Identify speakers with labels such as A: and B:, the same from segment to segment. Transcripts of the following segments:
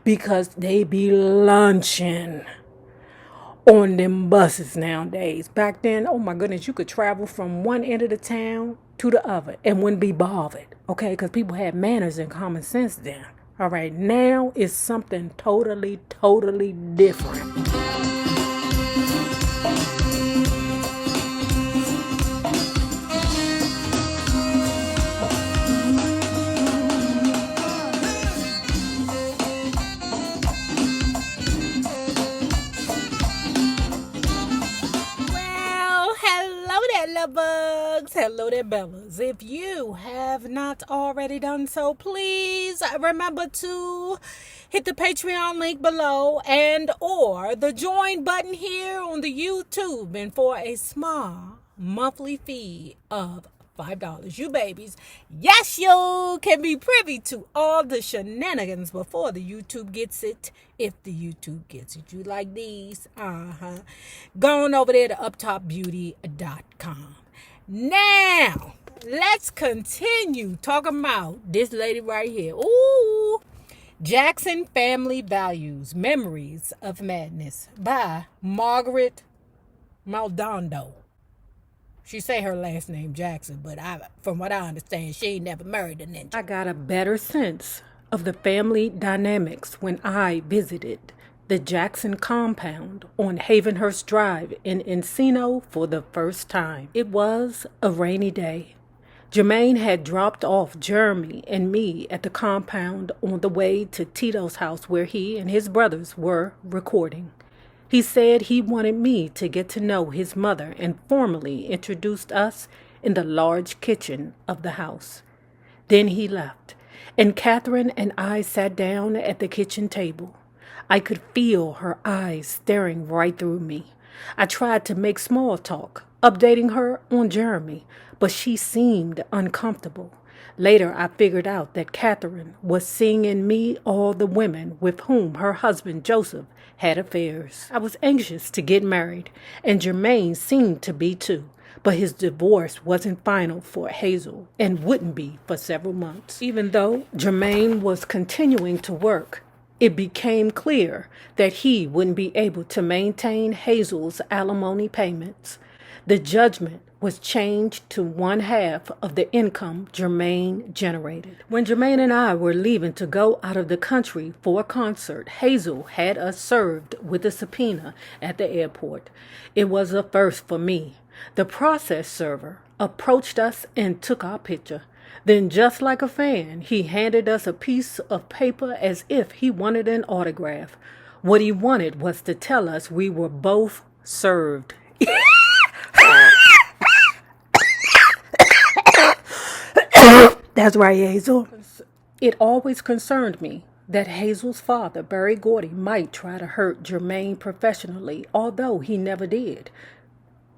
A: because they be lunching on them buses nowadays. Back then, oh my goodness, you could travel from one end of the town to the other and wouldn't be bothered, okay? Because people had manners and common sense then. All right, now it's something totally, totally different. Bugs. Hello there, Bellas. If you have not already done so, please remember to hit the Patreon link below and or the join button here on the YouTube. And for a small monthly fee of $5, you babies, yes, you can be privy to all the shenanigans before the YouTube gets it. If the YouTube gets it, you like these, go on over there to uptopbeauty.com. Now, let's continue talking about this lady right here. Ooh, Jackson Family Values, Memories of Madness by Margaret Maldonado. She say her last name Jackson, but from what I understand, she ain't never married a ninja. I got a better sense of the family dynamics when I visited the Jackson compound on Havenhurst Drive in Encino for the first time. It was a rainy day. Jermaine had dropped off Jeremy and me at the compound on the way to Tito's house where he and his brothers were recording. He said he wanted me to get to know his mother and formally introduced us in the large kitchen of the house. Then he left, and Catherine and I sat down at the kitchen table. I could feel her eyes staring right through me. I tried to make small talk, updating her on Jeremy, but she seemed uncomfortable. Later, I figured out that Catherine was seeing in me all the women with whom her husband Joseph had affairs. I was anxious to get married, and Jermaine seemed to be too. But his divorce wasn't final for Hazel and wouldn't be for several months. Even though Jermaine was continuing to work, it became clear that he wouldn't be able to maintain Hazel's alimony payments. The judgment was changed to 1/2 of the income Jermaine generated. When Jermaine and I were leaving to go out of the country for a concert, Hazel had us served with a subpoena at the airport. It was a first for me. The process server approached us and took our picture. Then, just like a fan, he handed us a piece of paper as if he wanted an autograph. What he wanted was to tell us we were both served. That's right, Hazel. It always concerned me that Hazel's father, Barry Gordy, might try to hurt Jermaine professionally, although he never did.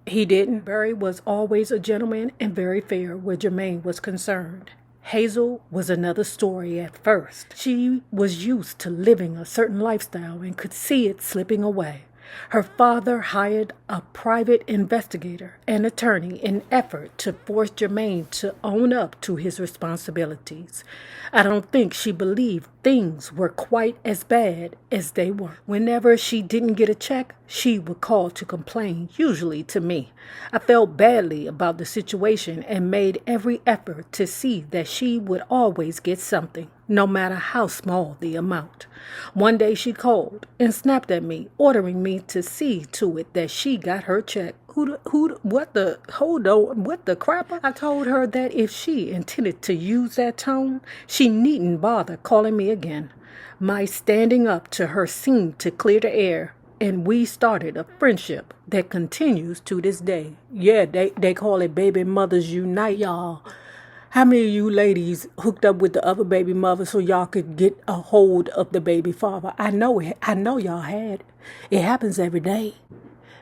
A: He didn't. Barry was always a gentleman and very fair where Jermaine was concerned. Hazel was another story at first. She was used to living a certain lifestyle and could see it slipping away. Her father hired a private investigator and attorney in effort to force Jermaine to own up to his responsibilities. I don't think she believed things were quite as bad as they were. Whenever she didn't get a check, she would call to complain, usually to me. I felt badly about the situation and made every effort to see that she would always get something, no matter how small the amount. One day she called and snapped at me, ordering me to see to it that she got her check. What the crapper? I told her that if she intended to use that tone, she needn't bother calling me again. My standing up to her seemed to clear the air, and we started a friendship that continues to this day. Yeah, they call it Baby Mothers Unite, y'all. How many of you ladies hooked up with the other baby mother so y'all could get a hold of the baby father? I know y'all had. It happens every day.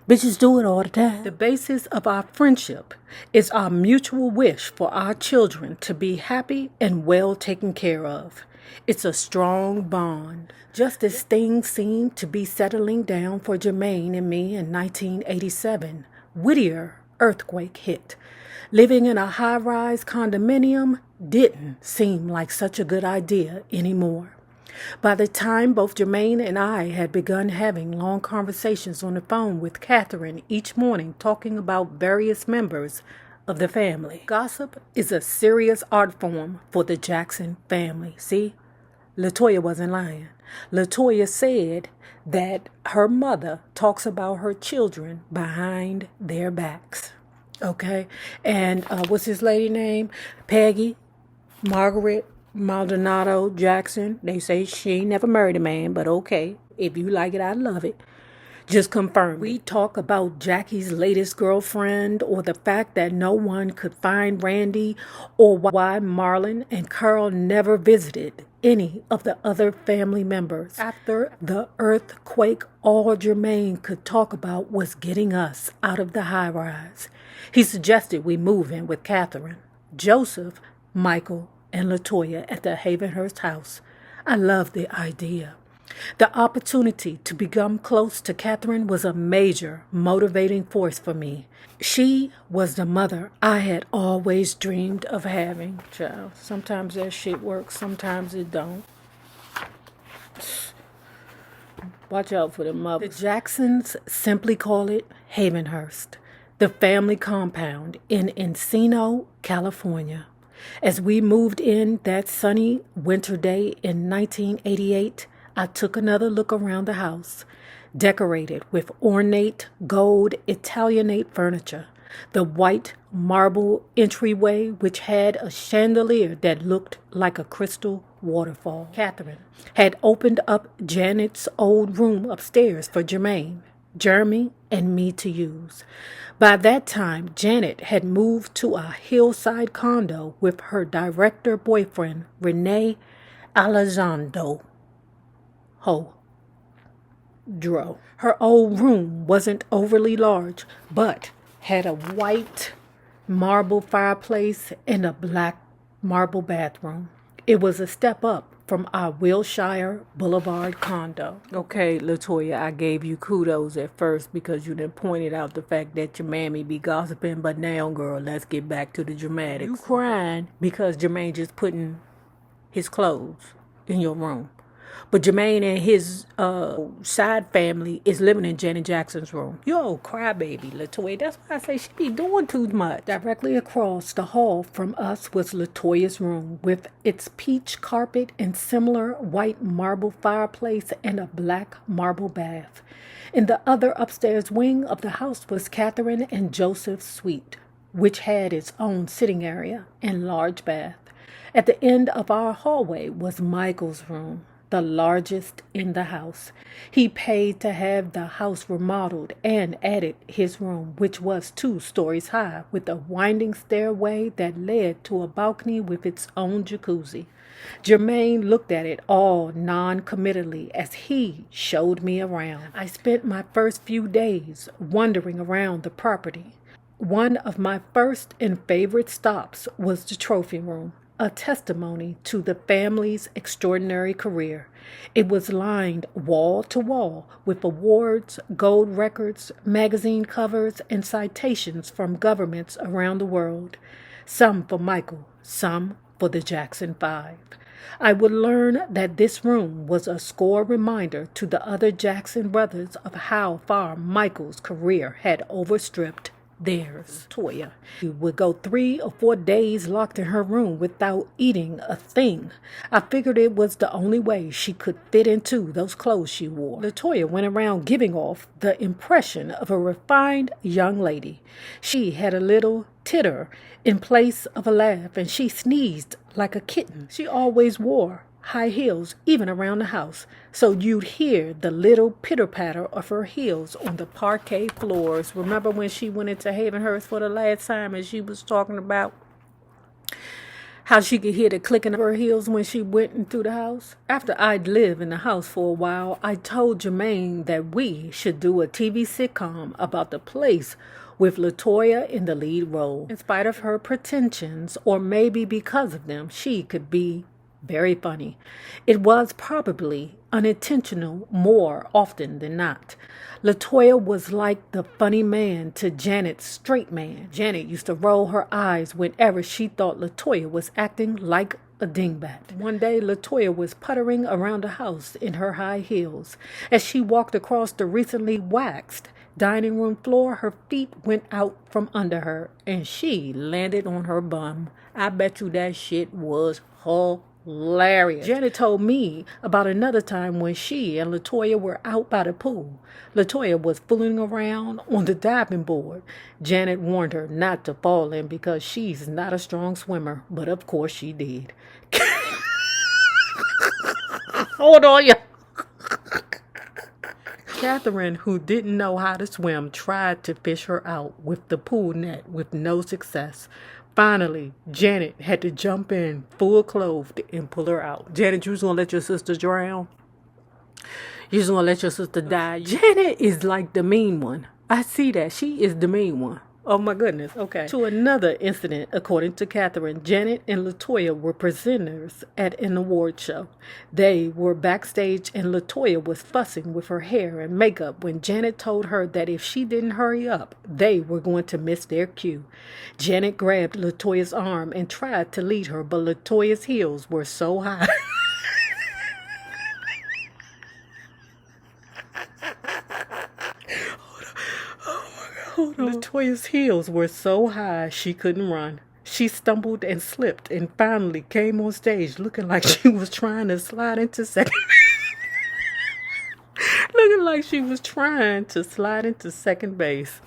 A: Bitches do it all the time. The basis of our friendship is our mutual wish for our children to be happy and well taken care of. It's a strong bond. Just as things seemed to be settling down for Jermaine and me in 1987, Whittier earthquake hit. Living in a high-rise condominium didn't seem like such a good idea anymore. By the time both Jermaine and I had begun having long conversations on the phone with Catherine each morning talking about various members of the family. Gossip is a serious art form for the Jackson family. See, Latoya wasn't lying. Latoya said that her mother talks about her children behind their backs. Okay? And what's his lady name? Peggy, Margaret, Maldonado, Jackson. They say she ain't never married a man, but okay. If you like it, I love it. Just confirm. We talk about Jackie's latest girlfriend, or the fact that no one could find Randy, or why Marlon and Carl never visited any of the other family members. After the earthquake, all Jermaine could talk about was getting us out of the high-rise. He suggested we move in with Catherine, Joseph, Michael, and Latoya at the Havenhurst house. I loved the idea. The opportunity to become close to Catherine was a major motivating force for me. She was the mother I had always dreamed of having. Child, sometimes that shit works, sometimes it don't. Watch out for the mother. The Jacksons simply call it Havenhurst, the family compound in Encino, California. As we moved in that sunny winter day in 1988, I took another look around the house, decorated with ornate gold Italianate furniture, the white marble entryway which had a chandelier that looked like a crystal waterfall. Catherine had opened up Janet's old room upstairs for Jermaine, Jeremy, and me to use. By that time, Janet had moved to a hillside condo with her director boyfriend, Renee Alejandro. Her old room wasn't overly large, but had a white marble fireplace and a black marble bathroom. It was a step up from our Wilshire Boulevard condo. Okay, Latoya, I gave you kudos at first because you done pointed out the fact that your mammy be gossiping, but now, girl, let's get back to the dramatics. You crying because Jermaine just putting his clothes in your room. But Jermaine and his side family is living in Janet Jackson's room. Yo, crybaby, Latoya. That's why I say she be doing too much. Directly across the hall from us was Latoya's room with its peach carpet and similar white marble fireplace and a black marble bath. In the other upstairs wing of the house was Catherine and Joseph's suite, which had its own sitting area and large bath. At the end of our hallway was Michael's room, the largest in the house. He paid to have the house remodeled and added his room, which was 2 stories high, with a winding stairway that led to a balcony with its own jacuzzi. Jermaine looked at it all non-committally as he showed me around. I spent my first few days wandering around the property. One of my first and favorite stops was the trophy room, a testimony to the family's extraordinary career. It was lined wall to wall with awards, gold records, magazine covers, and citations from governments around the world. Some for Michael, some for the Jackson 5. I would learn that this room was a score reminder to the other Jackson brothers of how far Michael's career had overstripped theirs. Toya would go 3 or 4 days locked in her room without eating a thing. I figured it was the only way she could fit into those clothes she wore. Latoya went around giving off the impression of a refined young lady. She had a little titter in place of a laugh, and she sneezed like a kitten. She always wore high heels, even around the house, so you'd hear the little pitter-patter of her heels on the parquet floors. Remember when she went into Havenhurst for the last time and she was talking about how she could hear the clicking of her heels when she went into the house? After I'd lived in the house for a while, I told Jermaine that we should do a TV sitcom about the place with Latoya in the lead role. In spite of her pretensions, or maybe because of them, she could be very funny. It was probably unintentional more often than not. Latoya was like the funny man to Janet's straight man. Janet used to roll her eyes whenever she thought Latoya was acting like a dingbat. One day, Latoya was puttering around the house in her high heels. As she walked across the recently waxed dining room floor, her feet went out from under her, and she landed on her bum. I bet you that shit was hilarious. Janet told me about another time when she and Latoya were out by the pool. Latoya was fooling around on the diving board. Janet warned her not to fall in because she's not a strong swimmer, but of course she did. Hold on, ya. Catherine, who didn't know how to swim, tried to fish her out with the pool net with no success. Finally, Janet had to jump in full clothed and pull her out. Janet, you was going to let your sister drown? You just going to let your sister die? Janet is like the mean one. I see that. She is the mean one. Oh, my goodness. Okay. To another incident, according to Catherine, Janet and Latoya were presenters at an award show. They were backstage and Latoya was fussing with her hair and makeup when Janet told her that if she didn't hurry up, they were going to miss their cue. Janet grabbed Latoya's arm and tried to lead her, but Latoya's heels were so high. Latoya's heels were so high she couldn't run. She stumbled and slipped and finally came on stage looking like she was trying to slide into second. Looking like she was trying to slide into second base.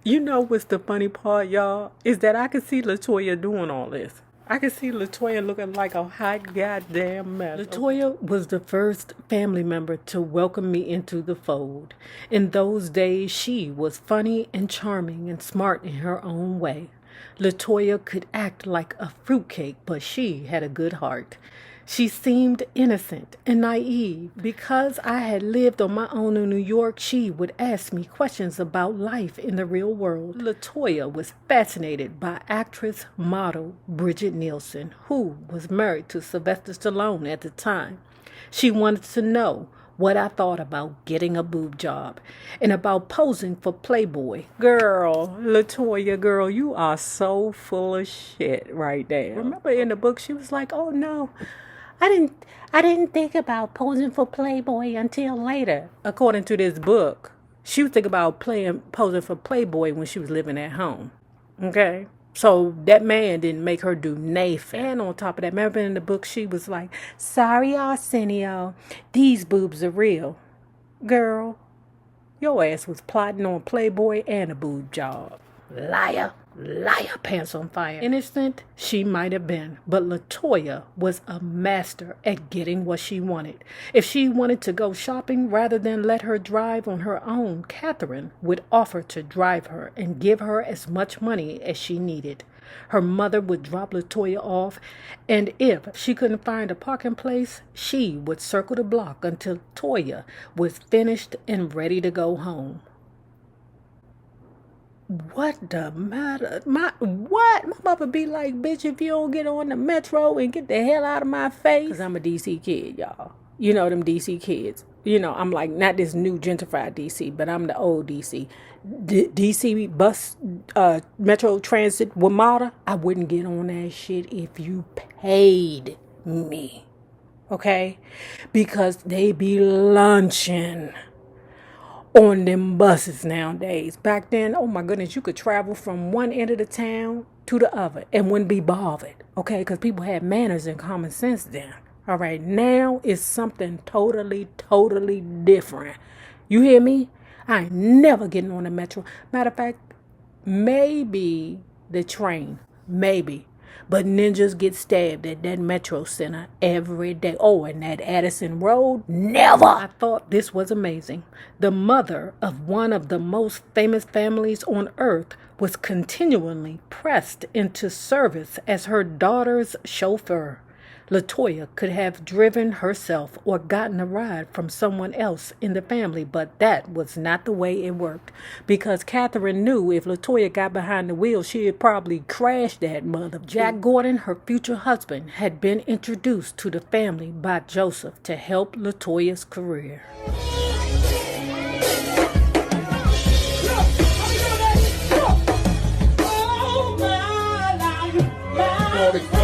A: You know what's the funny part, y'all? Is that I could see Latoya doing all this. I could see Latoya looking like a hot goddamn mess. Latoya was the first family member to welcome me into the fold. In those days, she was funny and charming and smart in her own way. Latoya could act like a fruitcake, but she had a good heart. She seemed innocent and naive. Because I had lived on my own in New York, she would ask me questions about life in the real world. Latoya was fascinated by actress model Bridget Nielsen, who was married to Sylvester Stallone at the time. She wanted to know what I thought about getting a boob job and about posing for Playboy. Girl, Latoya, girl, you are so full of shit right there. Remember in the book, she was like, oh no, I didn't think about posing for Playboy until later. According to this book, she was thinking about posing for Playboy when she was living at home. Okay? So that man didn't make her do nothing. And on top of that, remember in the book, she was like, sorry, Arsenio, these boobs are real. Girl, your ass was plotting on Playboy and a boob job. Liar. Liar, pants on fire. Innocent she might have been, but Latoya was a master at getting what she wanted. If she wanted to go shopping rather than let her drive on her own, Catherine would offer to drive her and give her as much money as she needed. Her mother would drop Latoya off, and if she couldn't find a parking place, she would circle the block until Latoya was finished and ready to go home. What the matter? My mother be like, bitch, if you don't get on the metro and get the hell out of my face. Because I'm a DC kid, y'all. You know them DC kids. You know, I'm like, not this new gentrified DC, but I'm the old DC. DC bus, metro transit with MATA, I wouldn't get on that shit if you paid me. Okay? Because they be lunching on them buses nowadays. Back then, oh my goodness, you could travel from one end of the town to the other and wouldn't be bothered, okay? Because people had manners and common sense then. All right, now it's something totally different. You hear me? I ain't never getting on the metro. Matter of fact, maybe the train, maybe. But ninjas get stabbed at that metro center every day. Oh, and that Addison Road, never. I thought this was amazing. The mother of one of the most famous families on earth was continually pressed into service as her daughter's chauffeur. Latoya could have driven herself or gotten a ride from someone else in the family, but that was not the way it worked. Because Catherine knew if Latoya got behind the wheel, she'd probably crash that mother. Jack Gordon, her future husband, had been introduced to the family by Joseph to help Latoya's career. Oh, my life.